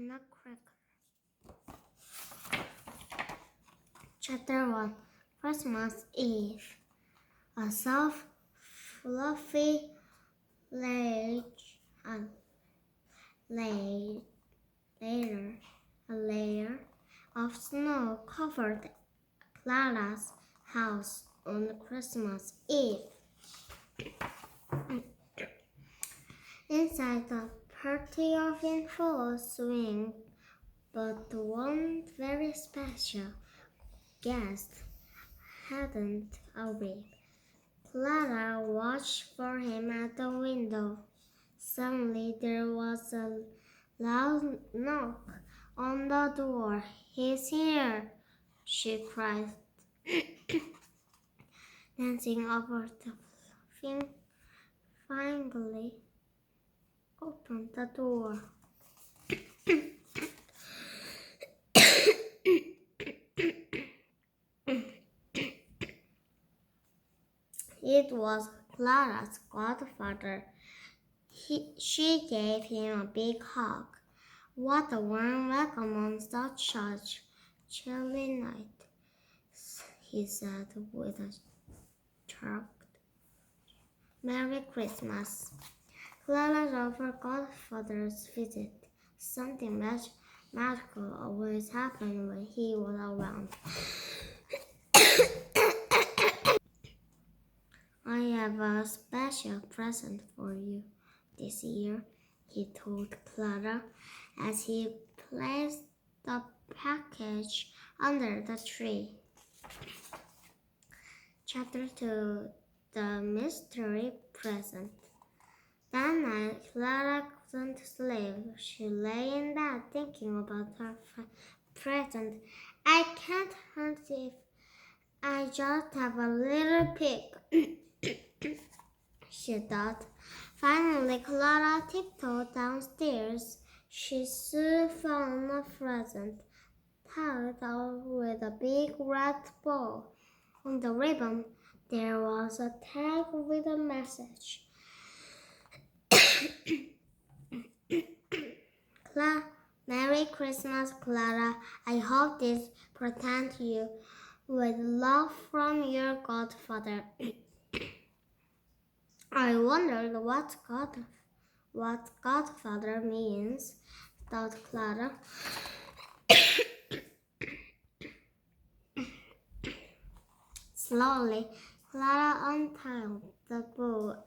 Nutcracker. Chapter 1. Christmas Eve. A soft, fluffy layer of snow covered Clara's house on Christmas Eve. Inside the party of in full swing, but one very special guest hadn't arrived. Clara watched for him at the window. Suddenly there was a loud knock on the door. "He's here!" she cried, dancing over the thing. Finally opened the door. It was Clara's godfather. She gave him a big hug. "What a warm welcome on such a chilly night," he said with a sharp "Merry Christmas." Clara loved her godfather's visit. Something magical always happened when he was around. "I have a special present for you this year," he told Clara as he placed the package under the tree. Chapter 2. The Mystery Present. That night, Clara couldn't sleep. She lay in bed thinking about her present. "I can't hunt if I just have a little pig," she thought. Finally, Clara tiptoed downstairs. She soon found a present tied up with a big red bow. On the ribbon, there was a tag with a message. "Merry Christmas, Clara. I hope this presents you with love from your godfather." I wondered what godfather means, thought Clara. Slowly, Clara untied the bow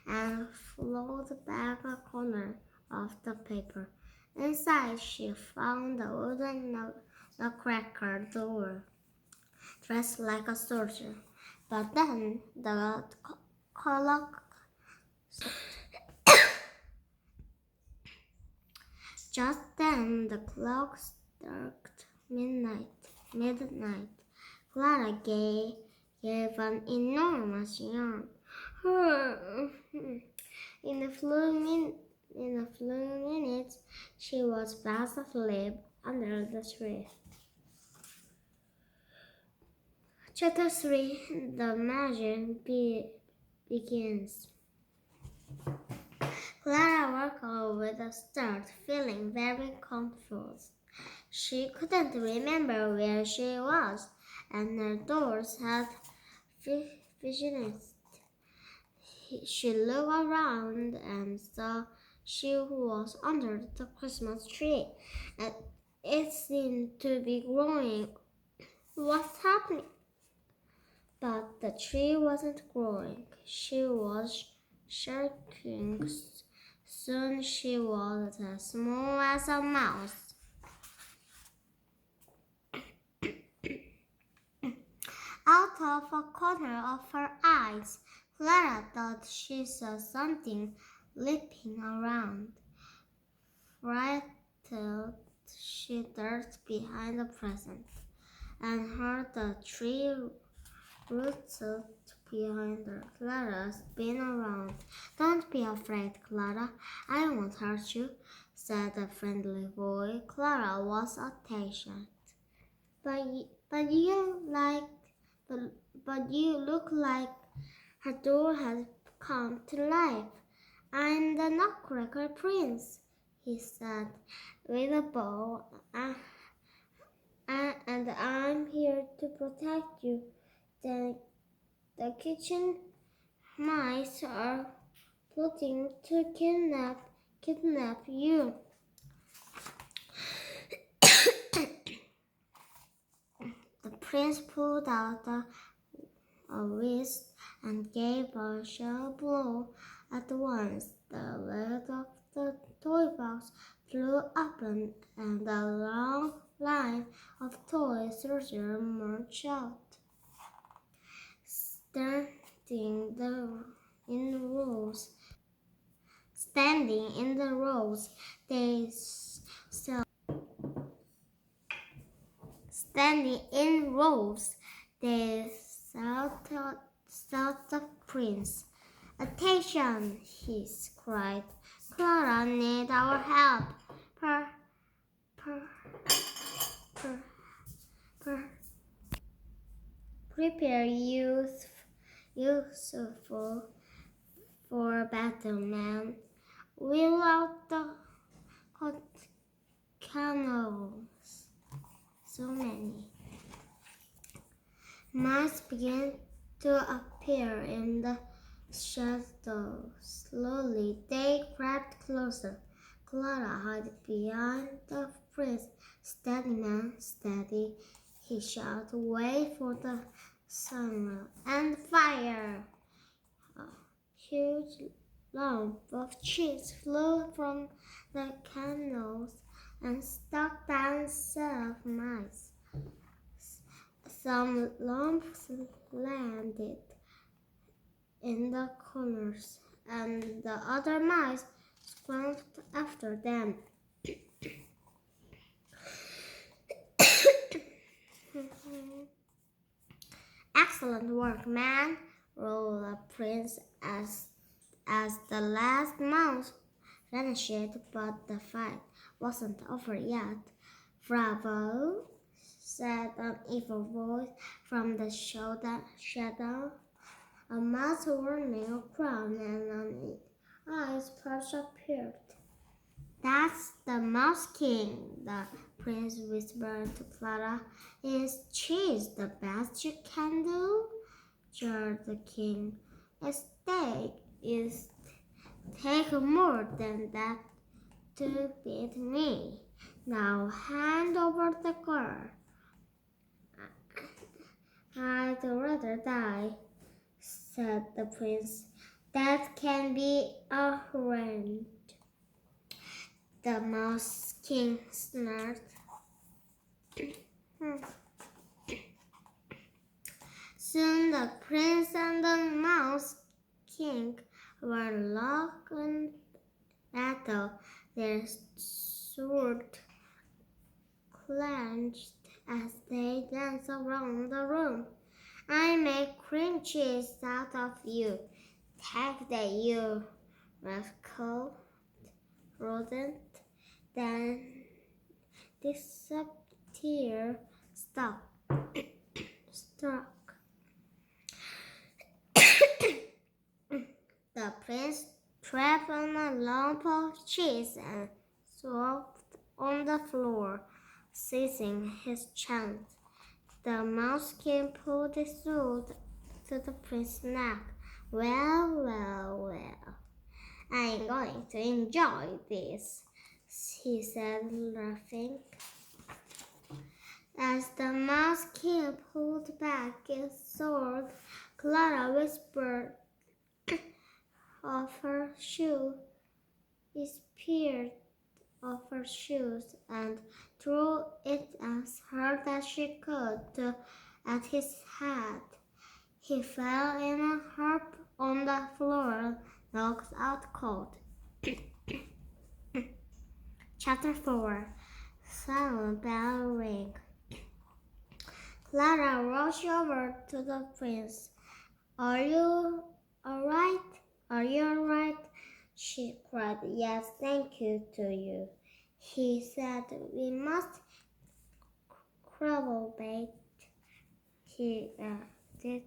and folded back a corner of the paper. Inside, she found a wooden nutcracker door, dressed like a soldier. But then the clock just then the clock struck midnight. Clara gave an enormous yawn. In a few minutes, she was fast asleep under the tree. Chapter 3. The magic begins. Clara woke up with a start, feeling very confused. She couldn't remember where she was, and her doors had vanished. She looked around and saw she was under the Christmas tree, and it seemed to be growing. "What's happening?" But the tree wasn't growing. She was shaking. Soon she was as small as a mouse. Out of a corner of her eyes, Clara thought she saw something leaping around. Frightened, she darted behind the present and heard the tree rooted behind her. Clara spun around. "Don't be afraid, Clara. I won't hurt you," said a friendly voice. Clara was attention. But you look like her door has come to life." "I'm the Nutcracker Prince," he said, with a bow, and I'm here to protect you. The kitchen mice are plotting to kidnap you. The prince pulled out a whisk and gave a sharp blow at once. The lid of the toy box flew open, and a long line of toy soldiers marched out. Standing in the rows, they shouted the prince. Attention, he cried. Clara needs our help. Per, per, per, per. Prepare useful for battle, man. Wheel out the cannons. So many mice began to appear in the shadows. Slowly, they crept closer. Clara hid behind the prince. Steady, man, steady, he shouted. Wait for the signal and fire. A huge lump of cheese flew from the cannons and stuck down set of mice. Some lumps landed in the corners, and the other mice scrambled after them. Excellent work, man, roared the prince as the last mouse vanished, but the fight wasn't over yet. Bravo, said an evil voice from the shadow. A mouse wearing a crown and an eyes patch appeared. That's the Mouse King, the prince whispered to Clara. Is cheese the best you can do? jeered the king. A steak is take more than that to beat me. Now hand over the girl. I'd rather die, said the prince. That can be arranged. The Mouse King snarled. Soon the prince and the Mouse King were locked in battle, their swords clenched as they danced around the room. I make cream cheese out of you. Take that, you rascal, rodent. Then disappear struck. The prince trapped on a lump of cheese and swooped on the floor, seizing his chance. The Mouse King pulled his sword to the prince's neck. Well, I'm going to enjoy this, he said, laughing. As the Mouse King pulled back his sword, Clara whispered of her shoe, disappeared of her shoes, and threw it as hard as she could at his head. He fell in a heap on the floor, knocked out cold. Chapter 4. Silent bell ring. Clara rushed over to the prince. Are you all right? Are you all right? She cried. Yes, thank you to you. He said, we must celebrate. He added.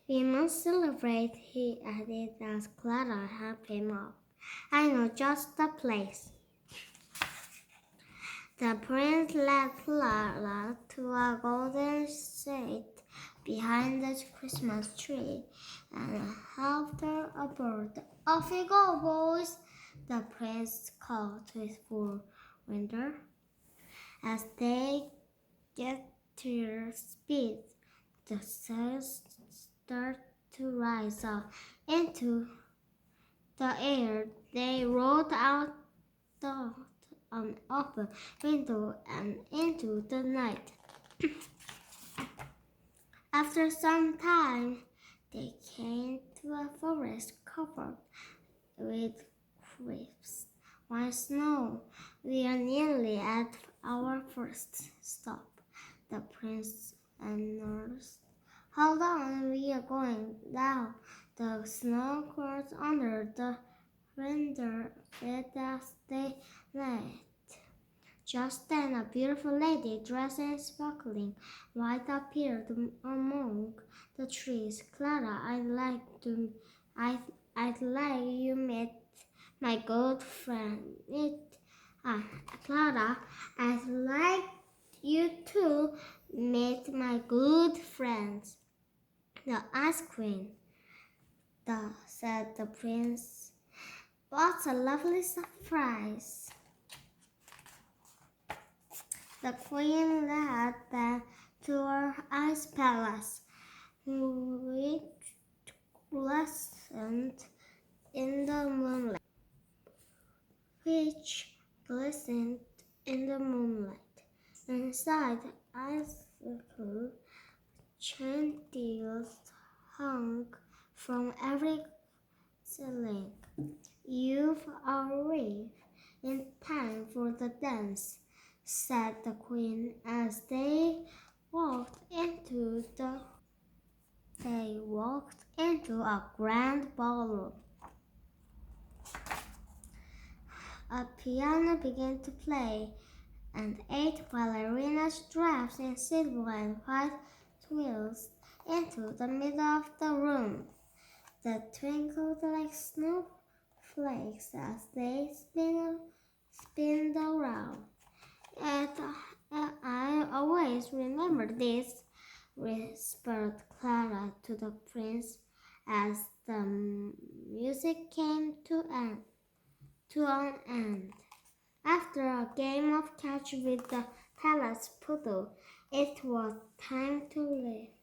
We must celebrate, he added as Clara helped him up. I know just the place. The prince led Clara to a golden seat behind the Christmas tree and helped her aboard. Off you go, boys, the prince called to his four reindeer. As they get to their speed, the sails start to rise up into the air. They rolled out an open window and into the night. After some time, they came to a forest covered with cliffs white snow. We are nearly at our first stop, the prince announced. Hold on, we are going down the snow course under the reindeer bed as they lay. Just then a beautiful lady dressed in sparkling white appeared among the trees. Clara, I'd like you meet my good friend. Clara, I'd like you to meet my good friends. The ice queen, said the prince. What a lovely surprise. The queen led them to her ice palace, which glistened in the moonlight. Inside, icicle chandeliers hung from every ceiling. You've arrived in time for the dance, said the queen as they walked into a grand ballroom. A piano began to play, and 8 ballerinas dressed in silver and white twirled into the middle of the room. They twinkled like snowflakes as they spin around. I always remember this, whispered Clara to the prince as the music came to an end. After a game of catch with the palace poodle, it was time to leave.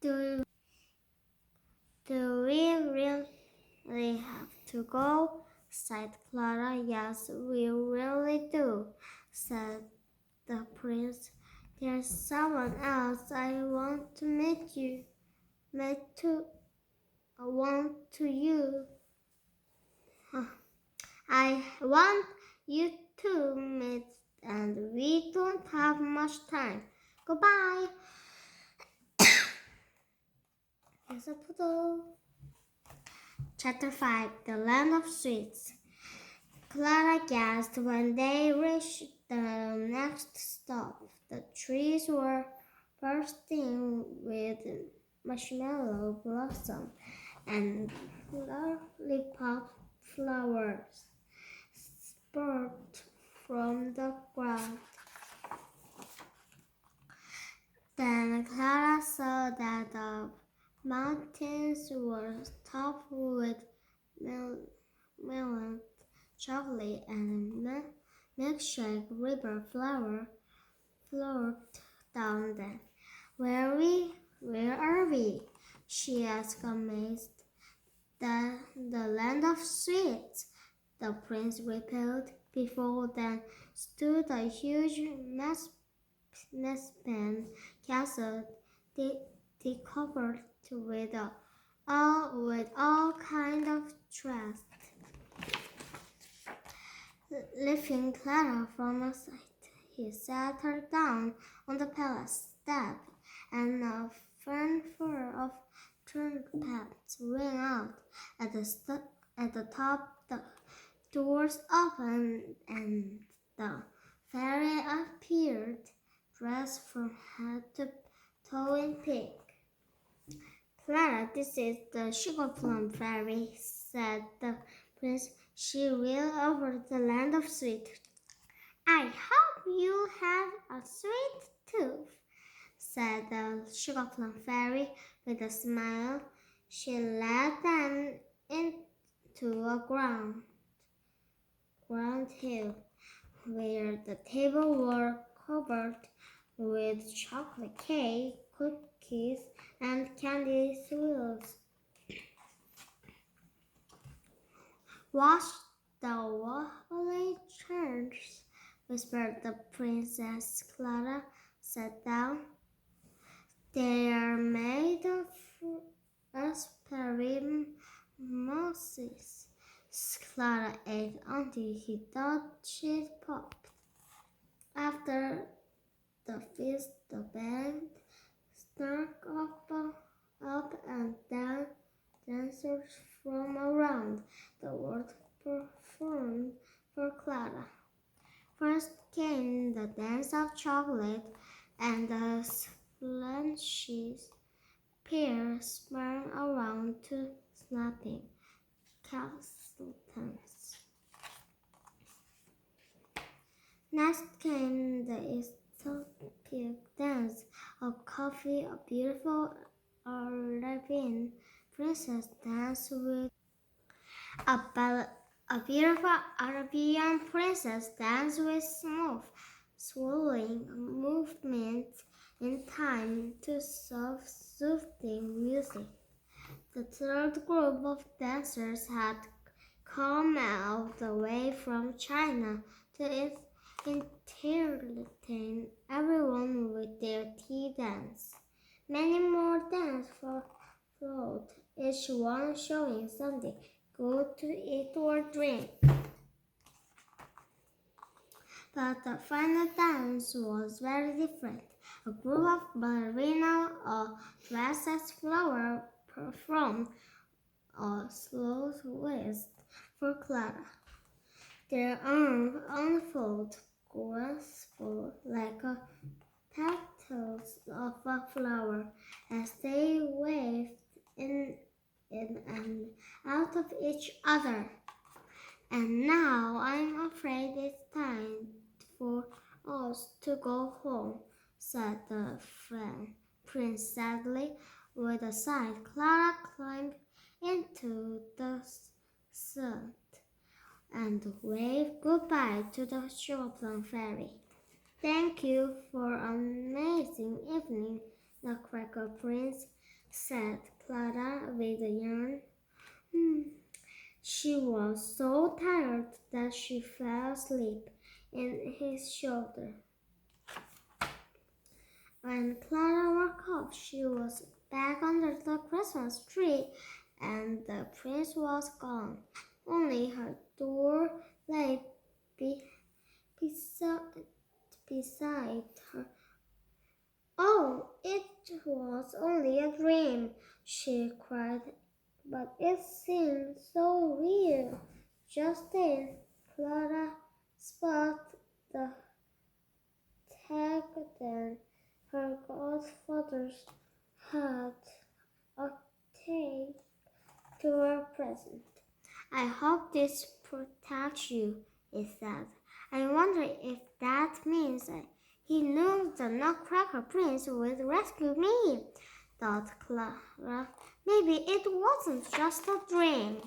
Do we really have to go? Sighed Clara. Yes, we really do, said the prince. There's someone else I want to meet you. I want you to meet, and we don't have much time. Goodbye. Here's a poodle. Chapter 5 The Land of Sweets. Clara gasped when they reached the next stop. The trees were bursting with marshmallow blossom and lollipop flowers spurt from the ground. Then Clara saw that the mountains were topped with melon, chocolate, and milkshake river flower flowed down them. Where are we? She asked, amazed. The land of sweets, the prince replied. Before them stood a huge Nespen castle, decorated with all kind of trees. Lifting Clara from a sight, he sat her down on the palace step, and a fanfare of trumpets rang out at the top. The doors opened, and the fairy appeared, dressed from head to toe in pink. Clara, this is the sugar plum fairy, said the prince. She will over the land of sweet. I hope you have a sweet tooth, said the sugar plum fairy with a smile. She led them into a ground hill, where the tables were covered with chocolate cake, cookies, and candy swirls. Watch the wobbly chairs, whispered the Princess Clara. Sat down. They are made of raspberry mousses. Clara ate until he thought she'd pop. After the feast, the band struck up and down. Dancers from around the world performed for Clara. First came the dance of chocolate and the splashes pear spun around to snapping castles. Next came the exotic dance of coffee, a beautiful Arabian princess danced with a beautiful Arabian princess danced with smooth, swirling movements in time to soft, soothing music. The third group of dancers had come all the way from China to entertain everyone with their tea dance. Many more dances followed, each one showing something good to eat or drink. But the final dance was very different. A group of ballerinas dressed as flowers performed a slow twist for Clara. Their arms unfolded graceful like petals of a flower as they waved in and out of each other. And now I'm afraid it's time for us to go home, said the prince sadly. With a sigh, Clara climbed into the sun and waved goodbye to the sugar plum fairy. Thank you for an amazing evening, nutcracker prince, said Clara with a yawn. She was so tired that she fell asleep in his shoulder. When Clara woke up, she was back under the Christmas tree, and the prince was gone. Only her door lay beside her. Oh, it was only a dream, she cried, but it seemed so real. Just then, Clara spotted the tag that her godfather's had taped to her present. I hope this protects you, it said. I wonder if that means he knew the Nutcracker Prince would rescue me, thought Clara. Maybe it wasn't just a dream.